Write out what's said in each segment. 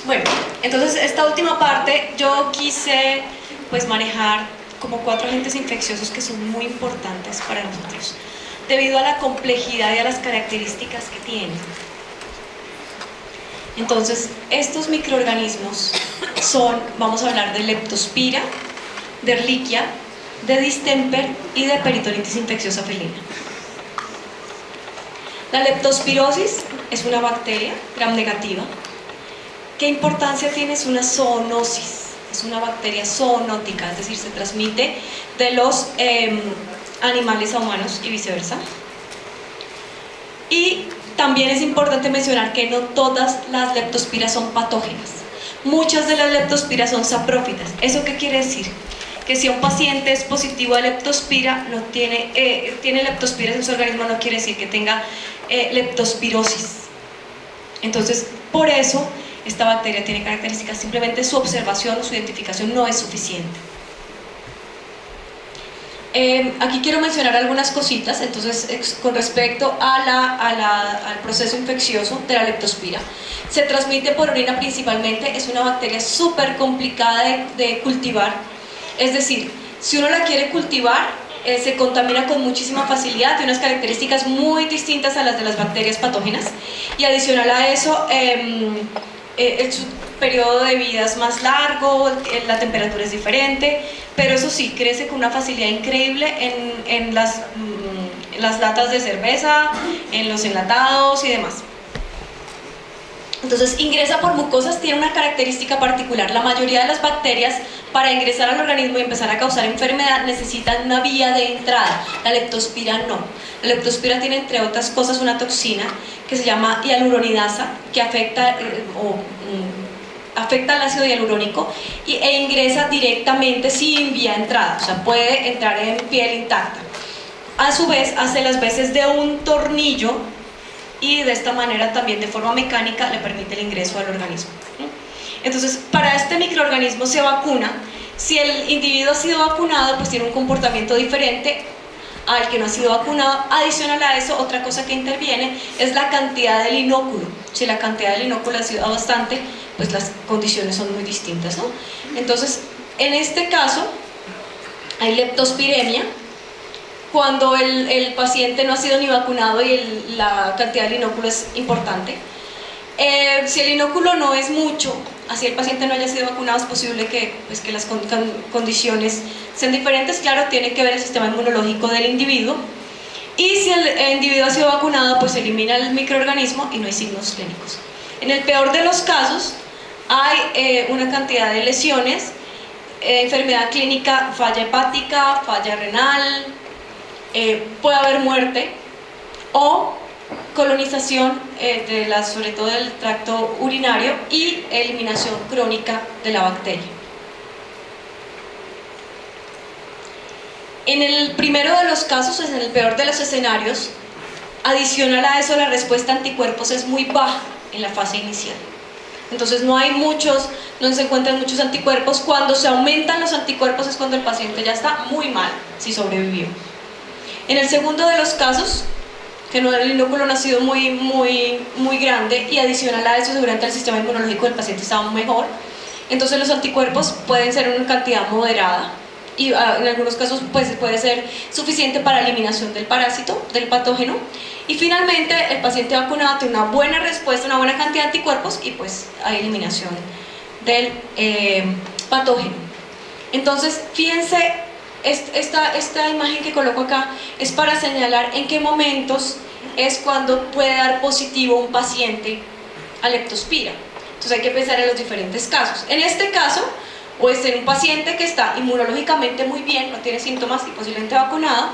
Bueno, entonces esta última parte yo quise pues manejar como 4 agentes infecciosos que son muy importantes para nosotros debido a la complejidad y a las características que tienen. Entonces, estos microorganismos son, vamos a hablar de Leptospira, de Ehrlichia, de distemper y de peritonitis infecciosa felina. La leptospirosis es una bacteria gram negativa. ¿Qué importancia tiene? Es una zoonosis, es una bacteria zoonótica, es decir, se transmite de los animales a humanos y viceversa. Y también es importante mencionar que no todas las leptospiras son patógenas. Muchas de las leptospiras son saprófitas. ¿Eso qué quiere decir? Que si un paciente es positivo a leptospira, tiene leptospiras en su organismo, no quiere decir que tenga leptospirosis. Entonces, por eso, esta bacteria tiene características, simplemente su observación o su identificación no es suficiente. Aquí quiero mencionar algunas cositas, entonces, con respecto al proceso infeccioso de la leptospira. Se transmite por orina principalmente, es una bacteria súper complicada de cultivar, es decir, si uno la quiere cultivar, se contamina con muchísima facilidad, tiene unas características muy distintas a las de las bacterias patógenas, y adicional a eso, su periodo de vida es más largo, la temperatura es diferente, pero eso sí, crece con una facilidad increíble en las latas de cerveza, en los enlatados y demás. Entonces, ingresa por mucosas, tiene una característica particular. La mayoría de las bacterias, para ingresar al organismo y empezar a causar enfermedad, necesitan una vía de entrada. La leptospira no. La leptospira tiene, entre otras cosas, una toxina que se llama hialuronidasa, que afecta al ácido hialurónico e ingresa directamente sin vía de entrada, o sea, puede entrar en piel intacta. A su vez, hace las veces de un tornillo y de esta manera también de forma mecánica le permite el ingreso al organismo. Entonces, para este microorganismo se vacuna. Si el individuo ha sido vacunado, pues tiene un comportamiento diferente al que no ha sido vacunado. Adicional a eso, otra cosa que interviene es la cantidad del inóculo. Si la cantidad del inóculo ha sido bastante, pues las condiciones son muy distintas, ¿no? Entonces, en este caso, hay leptospiremia, cuando el paciente no ha sido ni vacunado y la cantidad del inóculo es importante. Si el inóculo no es mucho, así el paciente no haya sido vacunado, es posible que las condiciones sean diferentes. Claro, tiene que ver el sistema inmunológico del individuo. Y si el individuo ha sido vacunado, pues se elimina el microorganismo y no hay signos clínicos. En el peor de los casos, hay una cantidad de lesiones, enfermedad clínica, falla hepática, falla renal, puede haber muerte o colonización sobre todo del tracto urinario y eliminación crónica de la bacteria. En el primero de los casos, en el peor de los escenarios, adicional a eso, la respuesta a anticuerpos es muy baja en la fase inicial. Entonces no se encuentran muchos anticuerpos. Cuando se aumentan los anticuerpos es cuando el paciente ya está muy mal, si sobrevivió. En el segundo de los casos, que el inóculo no ha sido muy grande y adicional a eso seguramente el sistema inmunológico del paciente estaba mejor, entonces los anticuerpos pueden ser una cantidad moderada y en algunos casos pues, puede ser suficiente para la eliminación del parásito, del patógeno, y finalmente el paciente vacunado tiene una buena respuesta, una buena cantidad de anticuerpos y pues hay eliminación del patógeno. Entonces fíjense, esta imagen que coloco acá es para señalar en qué momentos es cuando puede dar positivo un paciente a leptospira. Entonces hay que pensar en los diferentes casos. En este caso, puede ser un paciente que está inmunológicamente muy bien, no tiene síntomas y posiblemente vacunado,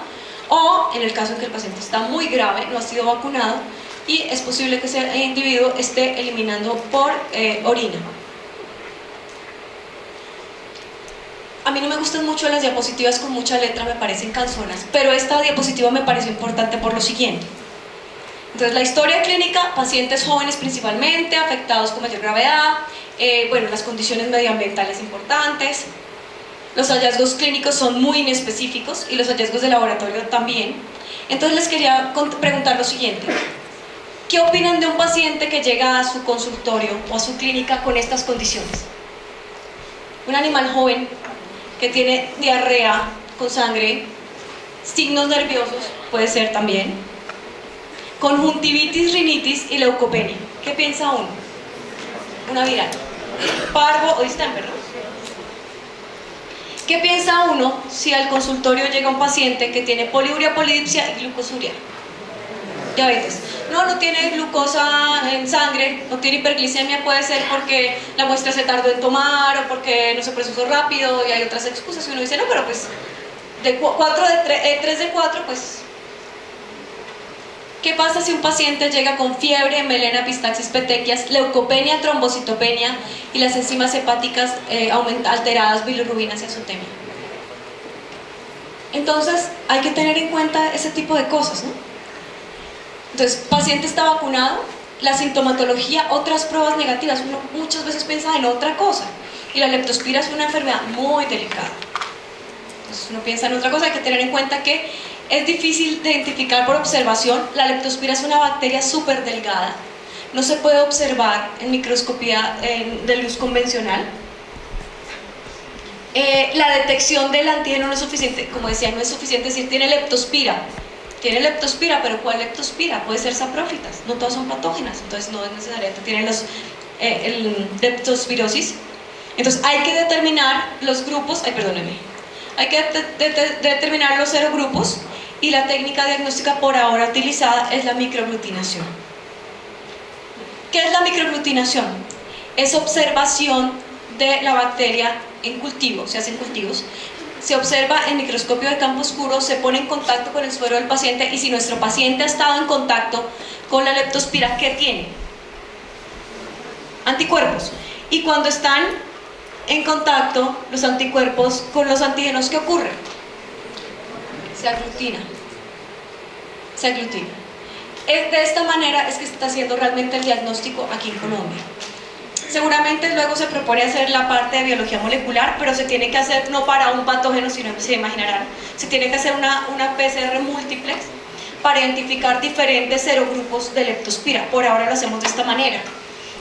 o en el caso en que el paciente está muy grave, no ha sido vacunado y es posible que ese individuo esté eliminando por orina. A mí no me gustan mucho las diapositivas con mucha letra, me parecen cansonas, pero esta diapositiva me pareció importante por lo siguiente. Entonces, la historia clínica, pacientes jóvenes principalmente, afectados con mayor gravedad, las condiciones medioambientales importantes. Los hallazgos clínicos son muy inespecíficos y los hallazgos de laboratorio también. Entonces les quería preguntar lo siguiente: ¿Qué opinan de un paciente que llega a su consultorio o a su clínica con estas condiciones? Un animal joven que tiene diarrea con sangre, signos nerviosos, puede ser también, conjuntivitis, rinitis y leucopenia. ¿Qué piensa uno? Una viral. Parvo o distemper, ¿no? ¿Qué piensa uno si al consultorio llega un paciente que tiene poliuria, polidipsia y glucosuria? Diabetes. No, no tiene glucosa en sangre, no tiene hiperglicemia, puede ser porque la muestra se tardó en tomar o porque no se procesó rápido y hay otras excusas. Y uno dice, no, pero pues de 3 de 4, pues... ¿Qué pasa si un paciente llega con fiebre, melena, epistaxis, petequias, leucopenia, trombocitopenia y las enzimas hepáticas alteradas, bilirrubinas y azotemia? Entonces hay que tener en cuenta ese tipo de cosas, ¿no? Entonces, paciente está vacunado, la sintomatología, otras pruebas negativas, uno muchas veces piensa en otra cosa y la leptospira es una enfermedad muy delicada. Entonces uno piensa en otra cosa, hay que tener en cuenta que es difícil de identificar por observación. La leptospira es una bacteria súper delgada, no se puede observar en microscopía de luz convencional. La detección del antígeno no es suficiente, como decía, no es suficiente decir tiene leptospira. Tiene leptospira, pero ¿cuál leptospira? Puede ser saprófitas, no todas son patógenas, entonces no es necesariamente tienen el leptospirosis. Entonces hay que determinar los grupos, hay que determinar los serogrupos y la técnica diagnóstica por ahora utilizada es la microaglutinación. ¿Qué es la microaglutinación? Es observación de la bacteria en cultivo, se hacen cultivos, se observa en microscopio de campo oscuro, se pone en contacto con el suero del paciente y si nuestro paciente ha estado en contacto con la leptospira, ¿qué tiene? Anticuerpos. Y cuando están en contacto los anticuerpos con los antígenos, ¿qué ocurre? Se aglutina. Se aglutina. De esta manera es que se está haciendo realmente el diagnóstico aquí en Colombia. Seguramente luego se propone hacer la parte de biología molecular, pero se tiene que hacer no para un patógeno, sino se imaginarán, se tiene que hacer una PCR múltiplex para identificar diferentes serogrupos de leptospira. Por ahora lo hacemos de esta manera.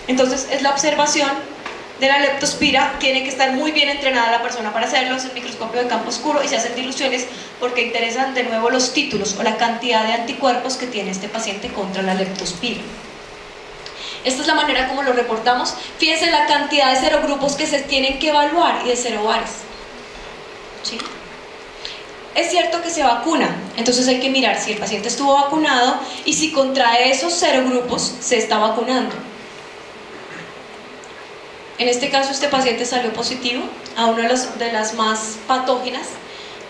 Entonces es la observación de la leptospira, tiene que estar muy bien entrenada la persona para hacerlo, es el microscopio de campo oscuro y se hacen diluciones porque interesan de nuevo los títulos o la cantidad de anticuerpos que tiene este paciente contra la leptospira. Esta es la manera como lo reportamos. Fíjense la cantidad de serogrupos que se tienen que evaluar y de serobares. ¿Sí? Es cierto que se vacuna, entonces hay que mirar si el paciente estuvo vacunado y si contrae esos serogrupos se está vacunando. En este caso este paciente salió positivo a una de las más patógenas,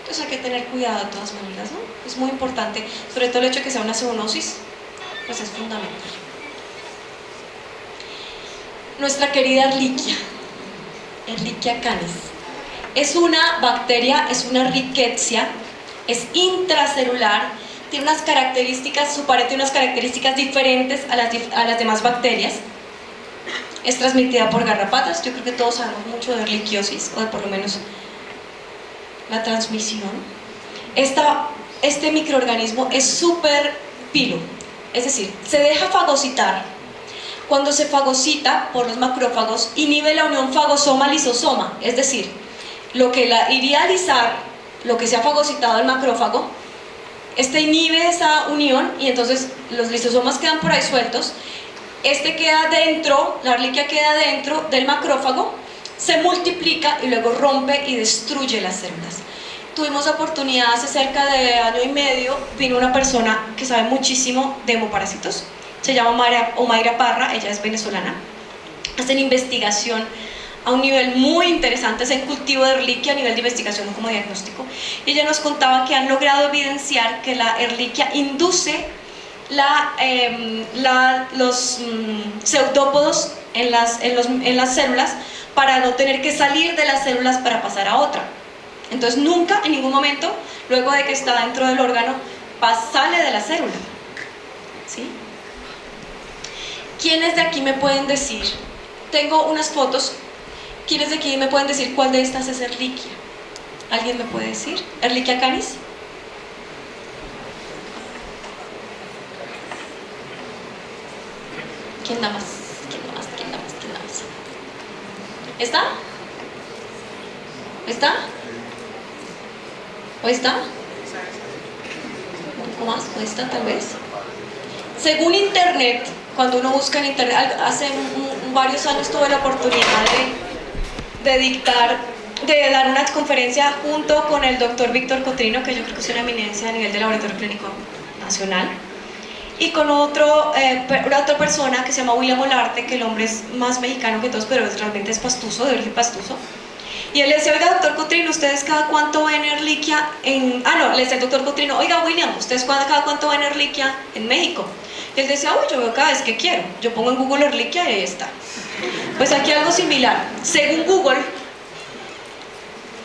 entonces hay que tener cuidado de todas maneras, ¿no? Es muy importante, sobre todo el hecho de que sea una zoonosis, pues es fundamental. Nuestra querida Ehrlichia canis, es una bacteria, es una rickettsia, es intracelular, tiene unas características, su pared tiene unas características diferentes a las demás bacterias. Es transmitida por garrapatas, yo creo que todos sabemos mucho de erliquiosis, o de por lo menos la transmisión. Este microorganismo es súper pilo, es decir, se deja fagocitar. Cuando se fagocita por los macrófagos, inhibe la unión fagosoma-lisosoma, es decir, lo que iría a lisar, lo que se ha fagocitado el macrófago, inhibe esa unión y entonces los lisosomas quedan por ahí sueltos. Queda dentro, la Ehrlichia queda dentro del macrófago, se multiplica y luego rompe y destruye las células. Tuvimos la oportunidad hace cerca de año y medio, vino una persona que sabe muchísimo de hemoparásitos, se llama Omaira Parra, ella es venezolana, hacen investigación a un nivel muy interesante, es en cultivo de Ehrlichia a nivel de investigación como diagnóstico, y ella nos contaba que han logrado evidenciar que la Ehrlichia induce los pseudópodos en las células para no tener que salir de las células para pasar a otra. Entonces nunca, en ningún momento, luego de que está dentro del órgano, sale de la célula. ¿Sí? ¿Quiénes de aquí me pueden decir? Tengo unas fotos. ¿Quiénes de aquí me pueden decir cuál de estas es Ehrlichia? ¿Alguien me puede decir? ¿Ehrlichia canis? ¿Quién da más? ¿Quién da más? ¿Quién da más? ¿Quién da más? ¿Está? ¿Está? ¿O está? Un poco más, cuesta tal vez. Según internet, cuando uno busca en internet, hace varios años tuve la oportunidad de dar una conferencia junto con el doctor Víctor Cotrino, que yo creo que es una eminencia a nivel de laboratorio clínico nacional, y con otra persona que se llama William Olarte, que el hombre es más mexicano que todos, pero realmente es pastuso, de origen pastuso. Y él le decía, oiga, doctor Cotrino, ¿ustedes cada cuánto ven Ehrlichia en...? Ah, no, le decía el doctor Cotrino, oiga, William, ¿ustedes cada cuánto ven Ehrlichia en México? Y él decía, uy, yo veo cada vez que quiero. Yo pongo en Google Ehrlichia y ahí está. Pues aquí algo similar. Según Google,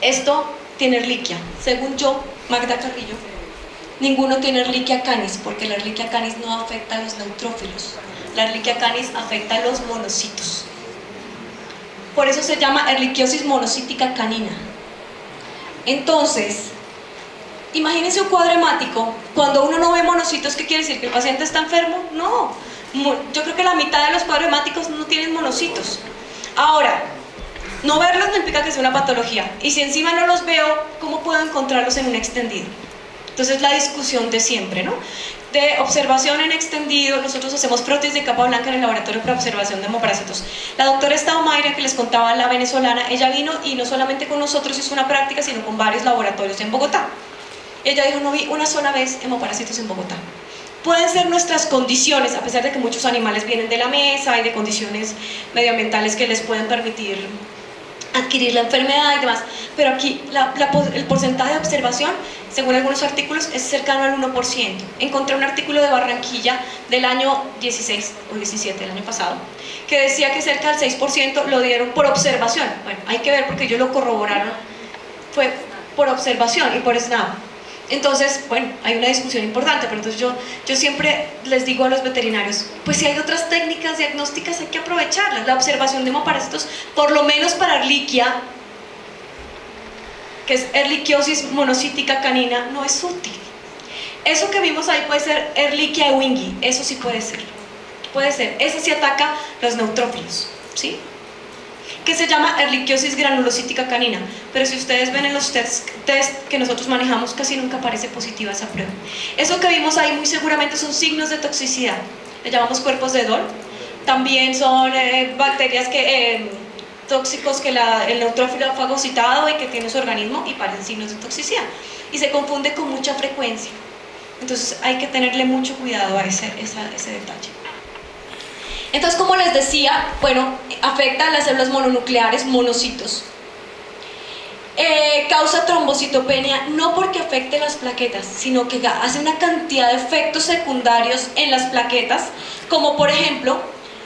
esto tiene Ehrlichia. Según yo, Magda Carrillo, ninguno tiene Ehrlichia canis, porque la Ehrlichia canis no afecta a los neutrófilos. La Ehrlichia canis afecta a los monocitos. Por eso se llama ehrlichiosis monocítica canina. Entonces, imagínense un cuadro hemático. Cuando uno no ve monocitos, ¿qué quiere decir? ¿Que el paciente está enfermo? No. Yo creo que la mitad de los cuadros hemáticos no tienen monocitos. Ahora, no verlos no implica que sea una patología. Y si encima no los veo, ¿cómo puedo encontrarlos en un extendido? Entonces, la discusión de siempre, ¿no? De observación en extendido, nosotros hacemos prótesis de capa blanca en el laboratorio para observación de hemoparásitos. La doctora Estado Mayra, que les contaba, la venezolana, ella vino y no solamente con nosotros hizo una práctica, sino con varios laboratorios en Bogotá. Ella dijo, no vi una sola vez hemoparásitos en Bogotá. Pueden ser nuestras condiciones, a pesar de que muchos animales vienen de la mesa y de condiciones medioambientales que les pueden permitir adquirir la enfermedad y demás, pero aquí el porcentaje de observación, según algunos artículos, es cercano al 1%. Encontré un artículo de Barranquilla del año 16 o 17, el año pasado, que decía que cerca del 6% lo dieron por observación. Bueno, hay que ver porque ellos lo corroboraron, fue por observación y por SNAP. Entonces, bueno, hay una discusión importante, pero entonces yo siempre les digo a los veterinarios, pues si hay otras técnicas diagnósticas hay que aprovecharlas. La observación de hemoparásitos, por lo menos para Ehrlichia, que es ehrlichiosis monocítica canina, no es útil. Eso que vimos ahí puede ser Ehrlichia ewingi, eso sí puede ser. Puede ser, ese sí ataca los neutrófilos, ¿sí? Que se llama ehrlichiosis granulocítica canina, pero si ustedes ven en los test que nosotros manejamos, casi nunca aparece positiva esa prueba. Eso que vimos ahí muy seguramente son signos de toxicidad, le llamamos cuerpos de Dol. También son bacterias tóxicos que el neutrófilo ha fagocitado y que tiene su organismo y parecen signos de toxicidad. Y se confunde con mucha frecuencia. Entonces hay que tenerle mucho cuidado a ese detalle. Entonces, como les decía, bueno, afecta a las células mononucleares, monocitos. Causa trombocitopenia no porque afecte las plaquetas, sino que hace una cantidad de efectos secundarios en las plaquetas, como por ejemplo,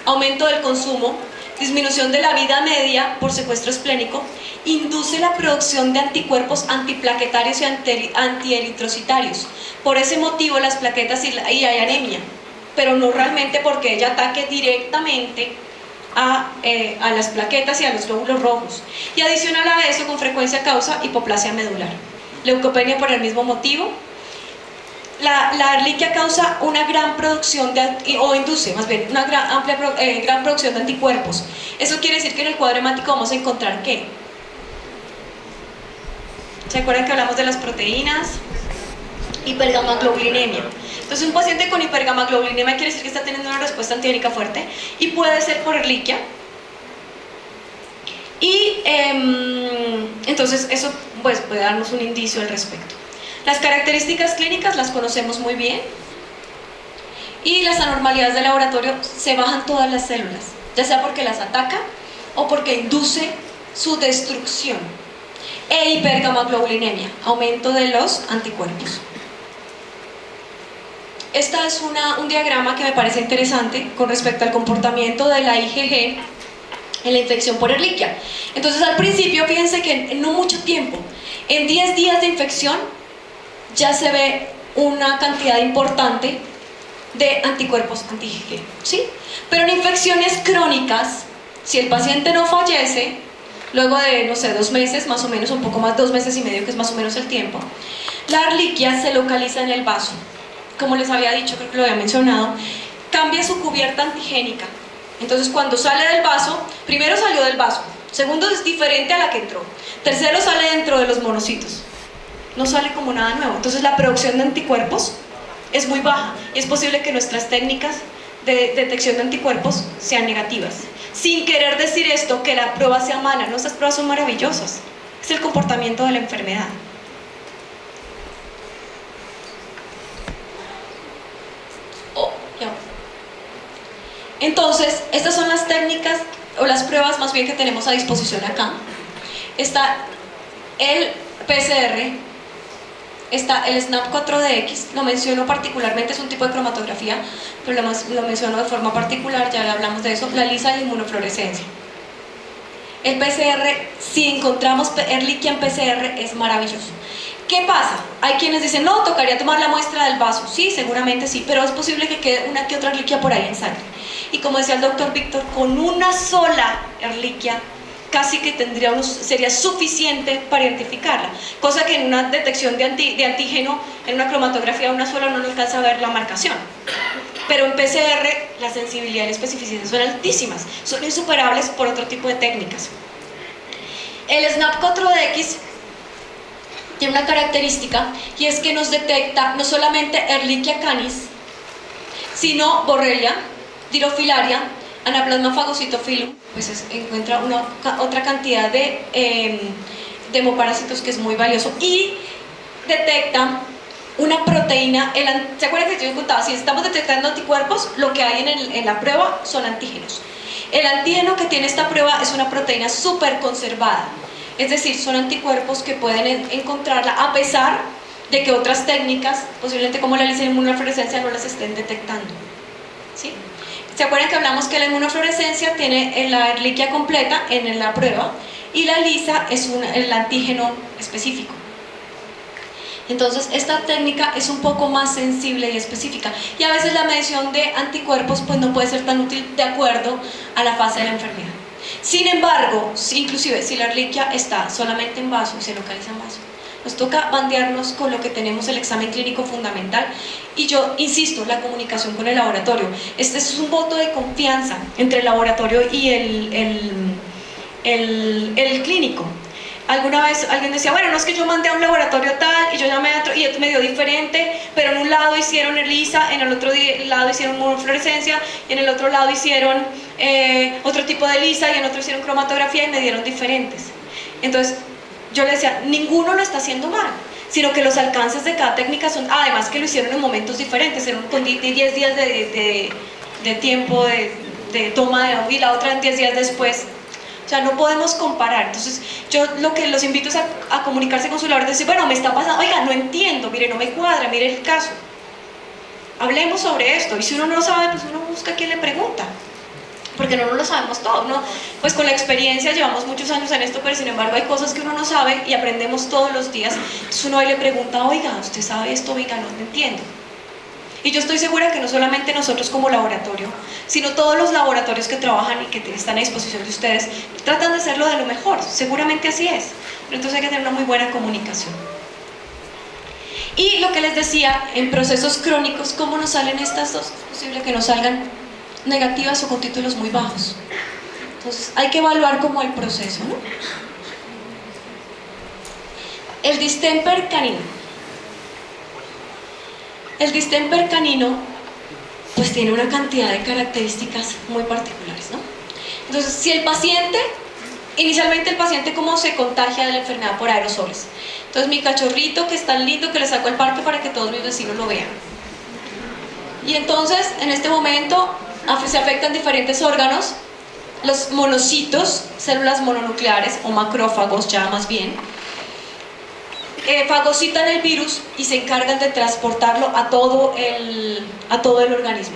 aumento del consumo, disminución de la vida media por secuestro esplénico, induce la producción de anticuerpos antiplaquetarios y antieritrocitarios. Por ese motivo las plaquetas y hay anemia, pero no realmente porque ella ataque directamente a las plaquetas y a los glóbulos rojos. Y adicional a eso, con frecuencia causa hipoplasia medular, leucopenia por el mismo motivo. La Ehrlichia causa una gran producción o induce más bien una gran producción de anticuerpos. Eso quiere decir que en el cuadro hemático vamos a encontrar ¿qué? ¿Se acuerdan que hablamos de las proteínas? Hipergamaglobulinemia. Entonces, un paciente con hipergamaglobulinemia quiere decir que está teniendo una respuesta antigénica fuerte y puede ser por Ehrlichia. Y entonces eso pues, puede darnos un indicio al respecto. Las características clínicas las conocemos muy bien y las anormalidades de laboratorio se bajan todas las células, ya sea porque las ataca o porque induce su destrucción. E hipergamaglobulinemia, aumento de los anticuerpos. Este es un diagrama que me parece interesante con respecto al comportamiento de la IgG en la infección por Ehrlichia. Entonces, al principio, fíjense que en no mucho tiempo, en 10 días de infección, ya se ve una cantidad importante de anticuerpos anti-IgG, ¿sí? Pero en infecciones crónicas, si el paciente no fallece, luego de, no sé, 2 meses, más o menos, un poco más, 2 meses y medio, que es más o menos el tiempo, la Ehrlichia se localiza en el vaso. Como les había dicho, creo que lo había mencionado, cambia su cubierta antigénica Entonces cuando sale del vaso, primero salió del vaso, segundo es diferente a la que entró, tercero sale dentro de los monocitos, no sale como nada nuevo. Entonces la producción de anticuerpos es muy baja y es posible que nuestras técnicas de detección de anticuerpos sean negativas. Sin querer decir esto, que la prueba sea mala, no, estas pruebas son maravillosas, es el comportamiento de la enfermedad. Entonces, estas son las técnicas o las pruebas más bien que tenemos a disposición acá. Está el PCR, está el SNAP 4DX, lo menciono particularmente, es un tipo de cromatografía, pero lo menciono de forma particular, ya hablamos de eso, la ELISA y inmunofluorescencia. El PCR, si encontramos Ehrlichia en PCR, es maravilloso. ¿Qué pasa? Hay quienes dicen, no, tocaría tomar la muestra del vaso. Sí, seguramente sí, pero es posible que quede una que otra Ehrlichia por ahí en sangre. Y como decía el doctor Víctor, con una sola Ehrlichia casi que sería suficiente para identificarla, cosa que en una detección de antígeno, en una cromatografía una sola no nos alcanza a ver la marcación. Pero en PCR la sensibilidad y la especificidad son altísimas, son insuperables por otro tipo de técnicas. El SNAP 4DX tiene una característica y es que nos detecta no solamente Ehrlichia canis, sino Borrelia, Dirofilaria, Anaplasma phagocytophilum, pues encuentra otra cantidad de hemoparásitos que es muy valioso, y detecta una proteína. ¿Se acuerdan que yo les contaba? Si estamos detectando anticuerpos, lo que hay en la prueba son antígenos. El antígeno que tiene esta prueba es una proteína súper conservada, es decir, son anticuerpos que pueden encontrarla a pesar de que otras técnicas, posiblemente como la ELISA y la inmunofluorescencia, no las estén detectando. ¿Sí? ¿Se acuerdan que hablamos que la inmunofluorescencia tiene la Ehrlichia completa en la prueba y la ELISA es el antígeno específico? Entonces esta técnica es un poco más sensible y específica, y a veces la medición de anticuerpos pues no puede ser tan útil de acuerdo a la fase de la enfermedad. Sin embargo, inclusive si la Ehrlichia está solamente en vaso y se localiza en vaso, nos toca bandearnos con lo que tenemos, el examen clínico fundamental, y yo insisto, la comunicación con el laboratorio. Este es un voto de confianza entre el laboratorio y el clínico. Alguna vez alguien decía, bueno, no es que yo mandé a un laboratorio tal y yo llamé a otro y me dio diferente, pero en un lado hicieron ELISA, en el otro lado hicieron inmunofluorescencia y en el otro lado hicieron otro tipo de ELISA y en otro hicieron cromatografía y me dieron diferentes. Entonces yo le decía, ninguno lo está haciendo mal, sino que los alcances de cada técnica son, además que lo hicieron en momentos diferentes, con 10 días de tiempo de toma de agua y la otra en 10 días después. O sea, no podemos comparar. Entonces yo lo que los invito es a comunicarse con su laboratorio y decir, bueno, me está pasando, oiga, no entiendo, mire, no me cuadra, mire el caso, hablemos sobre esto. Y si uno no lo sabe, pues uno busca a quien le pregunta, porque no lo sabemos todo, ¿no? Pues con la experiencia llevamos muchos años en esto, pero sin embargo hay cosas que uno no sabe y aprendemos todos los días. Entonces uno ahí le pregunta, oiga, ¿usted sabe esto? Oiga, no te entiendo. Y yo estoy segura que no solamente nosotros como laboratorio, sino todos los laboratorios que trabajan y que están a disposición de ustedes, tratan de hacerlo de lo mejor, seguramente así es, pero entonces hay que tener una muy buena comunicación. Y lo que les decía, en procesos crónicos, ¿cómo nos salen estas dos? Es posible que nos salgan negativas o con títulos muy bajos. Entonces hay que evaluar como el proceso, ¿no? El distemper canino. El distemper canino pues tiene una cantidad de características muy particulares, ¿no? Entonces, si el paciente, inicialmente el paciente cómo se contagia de la enfermedad por aerosoles. Entonces, mi cachorrito que es tan lindo que le saco al parque para que todos mis vecinos lo vean. Y entonces, en este momento, se afectan diferentes órganos, los monocitos, células mononucleares o macrófagos ya más bien, fagocitan el virus y se encargan de transportarlo a todo el organismo.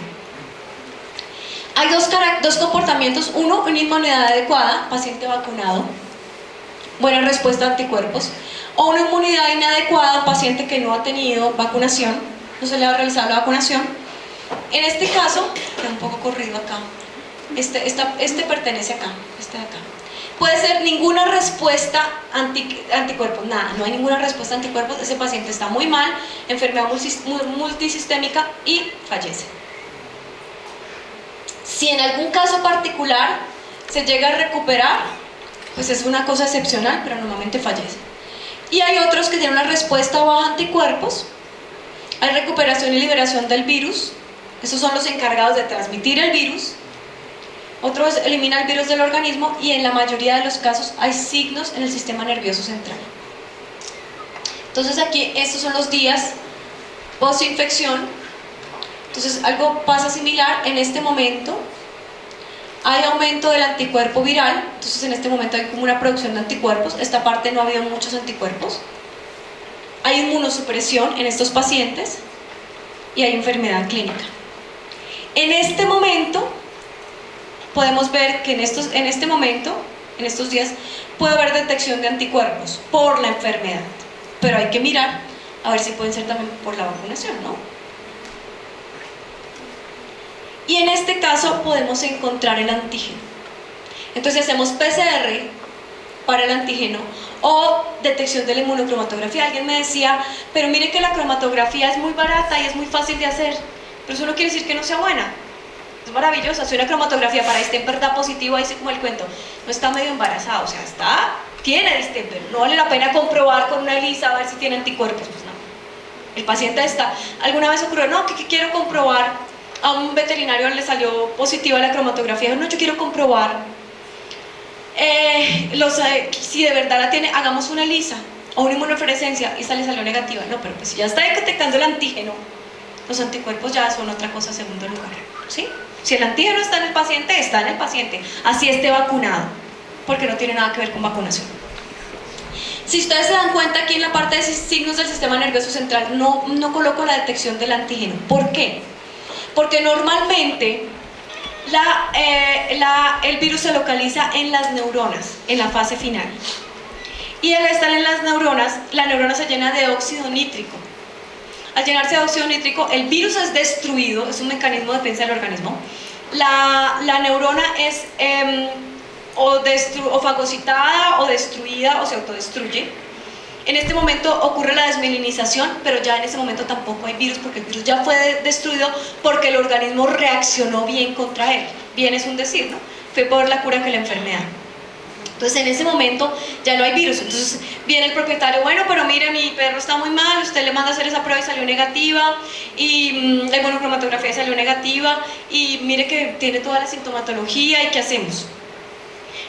Hay dos comportamientos: uno, una inmunidad adecuada, paciente vacunado, buena respuesta a anticuerpos, o una inmunidad inadecuada, paciente que no ha tenido vacunación, no se le ha realizado la vacunación. En este caso, está un poco corrido acá, este pertenece acá, este de acá. Puede ser ninguna respuesta anticuerpos, nada, no hay ninguna respuesta a anticuerpos, ese paciente está muy mal, enfermedad multisistémica y fallece. Si en algún caso particular se llega a recuperar, pues es una cosa excepcional, pero normalmente fallece. Y hay otros que tienen una respuesta baja a anticuerpos. Hay recuperación y liberación del virus. Esos son los encargados de transmitir el virus. Otros eliminan el virus del organismo y en la mayoría de los casos hay signos en el sistema nervioso central. Entonces aquí estos son los días post-infección. Entonces algo pasa similar en este momento. Hay aumento del anticuerpo viral, entonces en este momento hay como una producción de anticuerpos. Esta parte no ha habido muchos anticuerpos. Hay inmunosupresión en estos pacientes y hay enfermedad clínica. En este momento podemos ver que en estos días puede haber detección de anticuerpos por la enfermedad, pero hay que mirar a ver si pueden ser también por la vacunación, ¿no? Y en este caso podemos encontrar el antígeno. Entonces hacemos PCR para el antígeno o detección de la inmunocromatografía. Alguien me decía, pero mire que la cromatografía es muy barata y es muy fácil de hacer, pero eso no quiere decir que no sea buena. Es maravillosa, si una cromatografía para distemper da positivo, ahí sí como el cuento, no está medio embarazado, o sea, tiene distemper, no vale la pena comprobar con una ELISA a ver si tiene anticuerpos, pues no. El paciente está, alguna vez ocurrió, no, que quiero comprobar, a un veterinario le salió positiva la cromatografía, no, yo quiero comprobar si de verdad la tiene, hagamos una ELISA o una inmunofluorescencia y esta le salió negativa. No, pero pues si ya está detectando el antígeno, los anticuerpos ya son otra cosa en segundo lugar, ¿sí? Si el antígeno está en el paciente, está en el paciente, así esté vacunado, porque no tiene nada que ver con vacunación. Si ustedes se dan cuenta, aquí en la parte de signos del sistema nervioso central no coloco la detección del antígeno. ¿Por qué? Porque normalmente el virus se localiza en las neuronas, en la fase final. Y al estar en las neuronas, la neurona se llena de óxido nítrico. Al llenarse de óxido nítrico, el virus es destruido, es un mecanismo de defensa del organismo. La neurona es o fagocitada o destruida o se autodestruye. En este momento ocurre la desmielinización, pero ya en ese momento tampoco hay virus porque el virus ya fue destruido porque el organismo reaccionó bien contra él. Bien es un decir, ¿no? Fue por la cura que la enfermedad. Entonces en ese momento ya no hay virus, entonces viene el propietario, bueno, pero mire, mi perro está muy mal, usted le manda a hacer esa prueba y salió negativa, y la inmunocromatografía salió negativa, y mire que tiene toda la sintomatología, ¿y qué hacemos?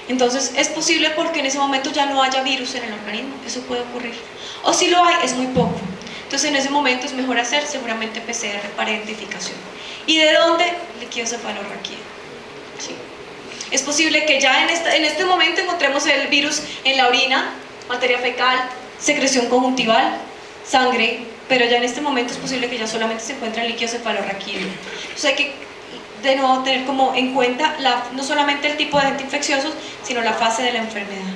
Entonces es posible porque en ese momento ya no haya virus en el organismo, eso puede ocurrir. O si lo hay, es muy poco. Entonces en ese momento es mejor hacer seguramente PCR para identificación. ¿Y de dónde? Líquido cefalorraquídeo. ¿Sí? Es posible que ya en este momento encontremos el virus en la orina, materia fecal, secreción conjuntival, sangre, pero ya en este momento es posible que ya solamente se encuentre en líquido cefalorraquídeo. Entonces hay que de nuevo tener como en cuenta no solamente el tipo de agente infeccioso, sino la fase de la enfermedad.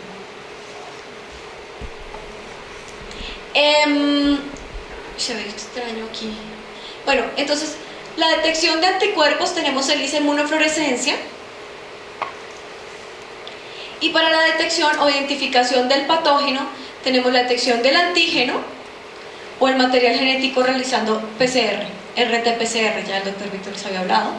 Se ve extraño aquí. Bueno, entonces la detección de anticuerpos tenemos ELISA inmunofluorescencia. Y para la detección o identificación del patógeno tenemos la detección del antígeno o el material genético realizando PCR, RT-PCR, ya el doctor Víctor les había hablado.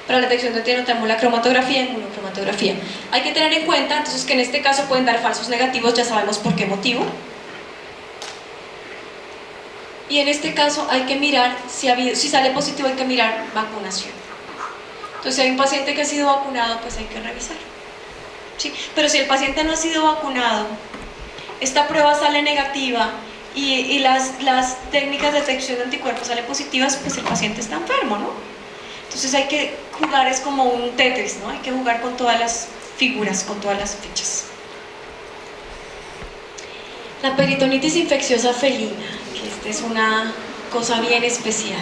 Para la detección de antígeno tenemos la cromatografía y inmunocromatografía. Hay que tener en cuenta entonces que en este caso pueden dar falsos negativos, ya sabemos por qué motivo. Y en este caso hay que mirar, si sale positivo hay que mirar vacunación. Entonces si hay un paciente que ha sido vacunado, pues hay que revisar. ¿Sí? Pero si el paciente no ha sido vacunado, esta prueba sale negativa y las técnicas de detección de anticuerpos salen positivas, pues el paciente está enfermo, ¿no? Entonces hay que jugar, es como un Tetris, ¿no? Hay que jugar con todas las figuras, con todas las fichas. La peritonitis infecciosa felina, que esta es una cosa bien especial.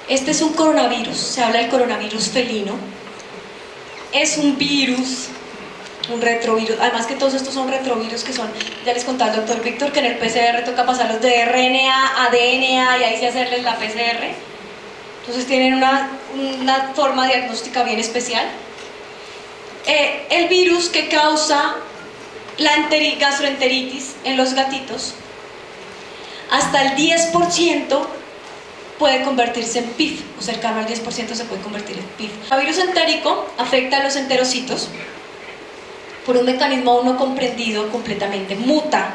Este es un coronavirus, se habla del coronavirus felino. Es un virus, un retrovirus, además que todos estos son retrovirus que son, ya les contaba el doctor Víctor que en el PCR toca pasarlos de RNA a DNA y ahí sí hacerles la PCR. Entonces tienen una forma diagnóstica bien especial. El virus que causa la gastroenteritis en los gatitos, hasta el 10% puede convertirse en PIF, o cercano al 10% se puede convertir en PIF. El virus entérico afecta a los enterocitos por un mecanismo aún no comprendido completamente, muta,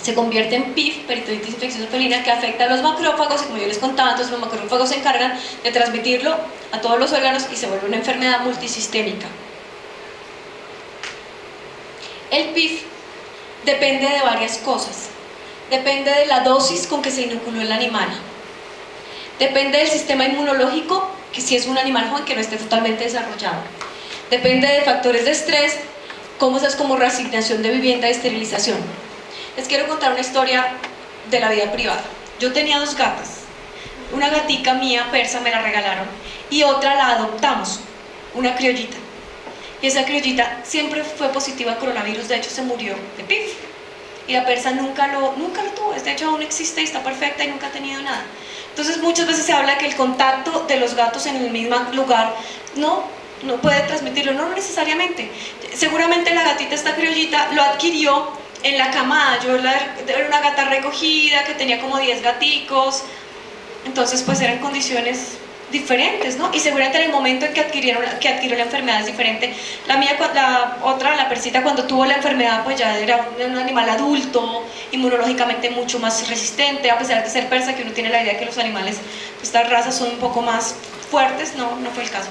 se convierte en PIF, peritonitis infecciosa felina, que afecta a los macrófagos, y como yo les contaba, entonces los macrófagos se encargan de transmitirlo a todos los órganos y se vuelve una enfermedad multisistémica. El PIF depende de varias cosas. Depende de la dosis con que se inoculó el animal. Depende del sistema inmunológico, que si es un animal joven que no esté totalmente desarrollado. Depende de factores de estrés, cosas como reasignación de vivienda y esterilización. Les quiero contar una historia de la vida privada. Yo tenía 2 gatas. Una gatica mía persa me la regalaron y otra la adoptamos, una criollita. Y esa criollita siempre fue positiva a coronavirus, de hecho se murió de PIF. Y la persa nunca lo tuvo, de hecho aún existe y está perfecta y nunca ha tenido nada. Entonces muchas veces se habla de que el contacto de los gatos en el mismo lugar no puede transmitirlo, no necesariamente. Seguramente la gatita, esta criollita, lo adquirió en la camada. Era una gata recogida que tenía como 10 gaticos, entonces pues eran condiciones diferentes, ¿no? Y seguramente en el momento en que adquirió la enfermedad es diferente. La mía, la persita, cuando tuvo la enfermedad pues ya era un animal adulto, inmunológicamente mucho más resistente, a pesar de ser persa, que uno tiene la idea de que los animales, pues, estas razas son un poco más fuertes, no fue el caso.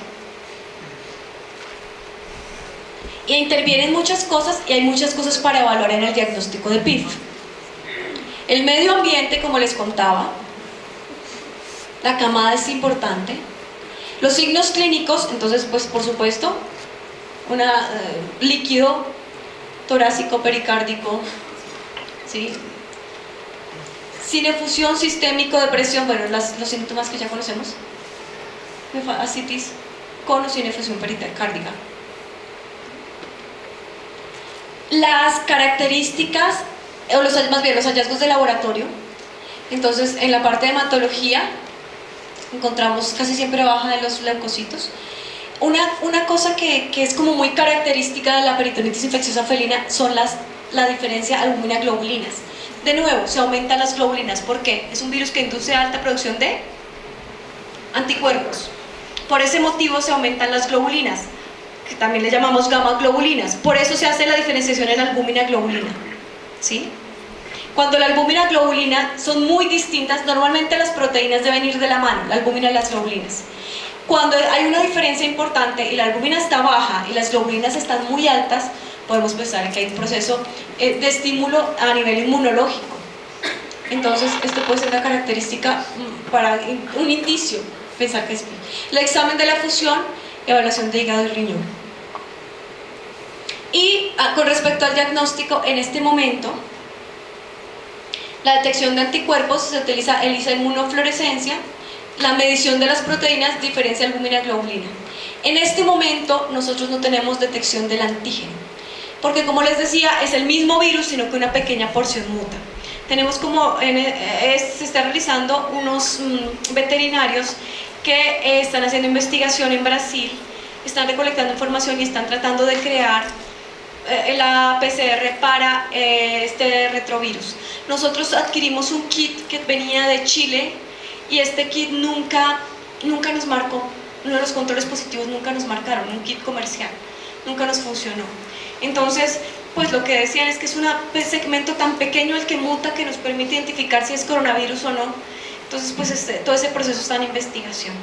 Y intervienen muchas cosas y hay muchas cosas para evaluar en el diagnóstico de PIF. El medio ambiente, como les contaba, la camada es importante. Los signos clínicos, entonces pues por supuesto, líquido torácico pericárdico, ¿sí? Sin efusión, sistémico, depresión, bueno, los síntomas que ya conocemos, ascitis con o sin efusión pericárdica. Las características, más bien los hallazgos de laboratorio. Entonces en la parte de hematología encontramos casi siempre baja de los leucocitos. Una cosa que es como muy característica de la peritonitis infecciosa felina son la diferencia albumina-globulinas. De nuevo, se aumentan las globulinas. ¿Por qué? Es un virus que induce alta producción de anticuerpos. Por ese motivo se aumentan las globulinas, que también le llamamos gamma globulinas. Por eso se hace la diferenciación en albúmina-globulina, ¿sí? Cuando la albúmina y globulina son muy distintas, normalmente las proteínas deben ir de la mano, la albúmina y las globulinas. Cuando hay una diferencia importante y la albúmina está baja y las globulinas están muy altas, podemos pensar que hay un proceso de estímulo a nivel inmunológico. Entonces, esto puede ser una característica para un indicio, pensar que es el examen de la fusión, evaluación de hígado y riñón. Y con respecto al diagnóstico, en este momento, la detección de anticuerpos se utiliza ELISA inmunofluorescencia, la medición de las proteínas, diferencia albúmina-globulina. En este momento nosotros no tenemos detección del antígeno, porque como les decía, es el mismo virus, sino que una pequeña porción muta. Tenemos se está realizando unos veterinarios que están haciendo investigación en Brasil, están recolectando información y están tratando de crear la PCR para este retrovirus. Nosotros adquirimos un kit que venía de Chile y este kit nunca nos marcó, uno de los controles positivos nunca nos marcaron, un kit comercial, nunca nos funcionó. Entonces, pues lo que decían es que es un segmento tan pequeño el que muta que nos permite identificar si es coronavirus o no. Entonces, pues todo ese proceso está en investigación.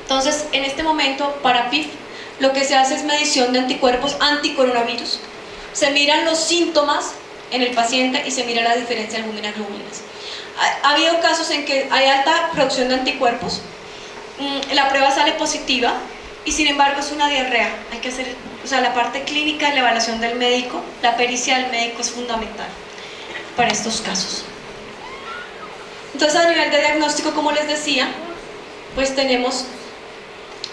Entonces, en este momento, para PIF, lo que se hace es medición de anticuerpos anticoronavirus. Se miran los síntomas en el paciente y se mira la diferencia de albúmina-globulinas. Ha habido casos en que hay alta producción de anticuerpos, la prueba sale positiva y sin embargo es una diarrea. Hay que hacer, la parte clínica de la evaluación del médico, la pericia del médico es fundamental para estos casos. Entonces, a nivel de diagnóstico, como les decía, pues tenemos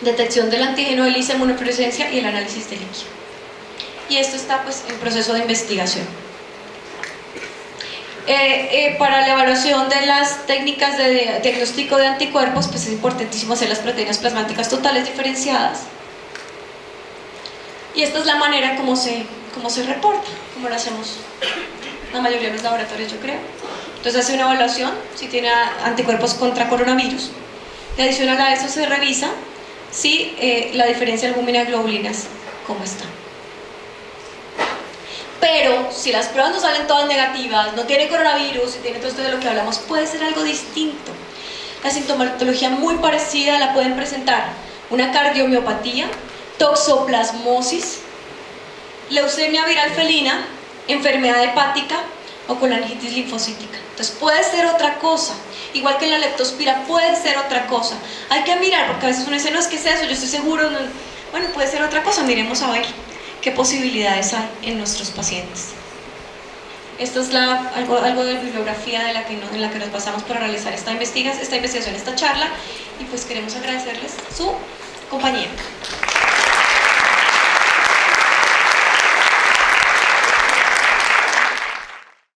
detección del antígeno, ELISA, inmunofluorescencia y el análisis de líquido. Y esto está pues en proceso de investigación. Para la evaluación de las técnicas de diagnóstico de anticuerpos, pues es importantísimo hacer las proteínas plasmáticas totales diferenciadas. Y esta es la manera como se reporta, como lo hacemos la mayoría de los laboratorios, yo creo. Entonces hace una evaluación si tiene anticuerpos contra coronavirus. Y adicional a eso se revisa si la diferencia de albúmina y globulinas, cómo está. Pero si las pruebas no salen todas negativas, no tiene coronavirus y tiene todo esto de lo que hablamos, puede ser algo distinto. La sintomatología muy parecida la pueden presentar una cardiomiopatía, toxoplasmosis, leucemia viral felina, enfermedad hepática o colangitis linfocítica. Entonces puede ser otra cosa, igual que en la leptospira puede ser otra cosa. Hay que mirar, porque a veces uno dice, no, es que es eso, yo estoy seguro, no. Bueno, puede ser otra cosa, miremos a ver qué posibilidades hay en nuestros pacientes. Esto es algo de bibliografía en la que nos basamos para realizar esta investigación, esta charla, y pues queremos agradecerles su compañía.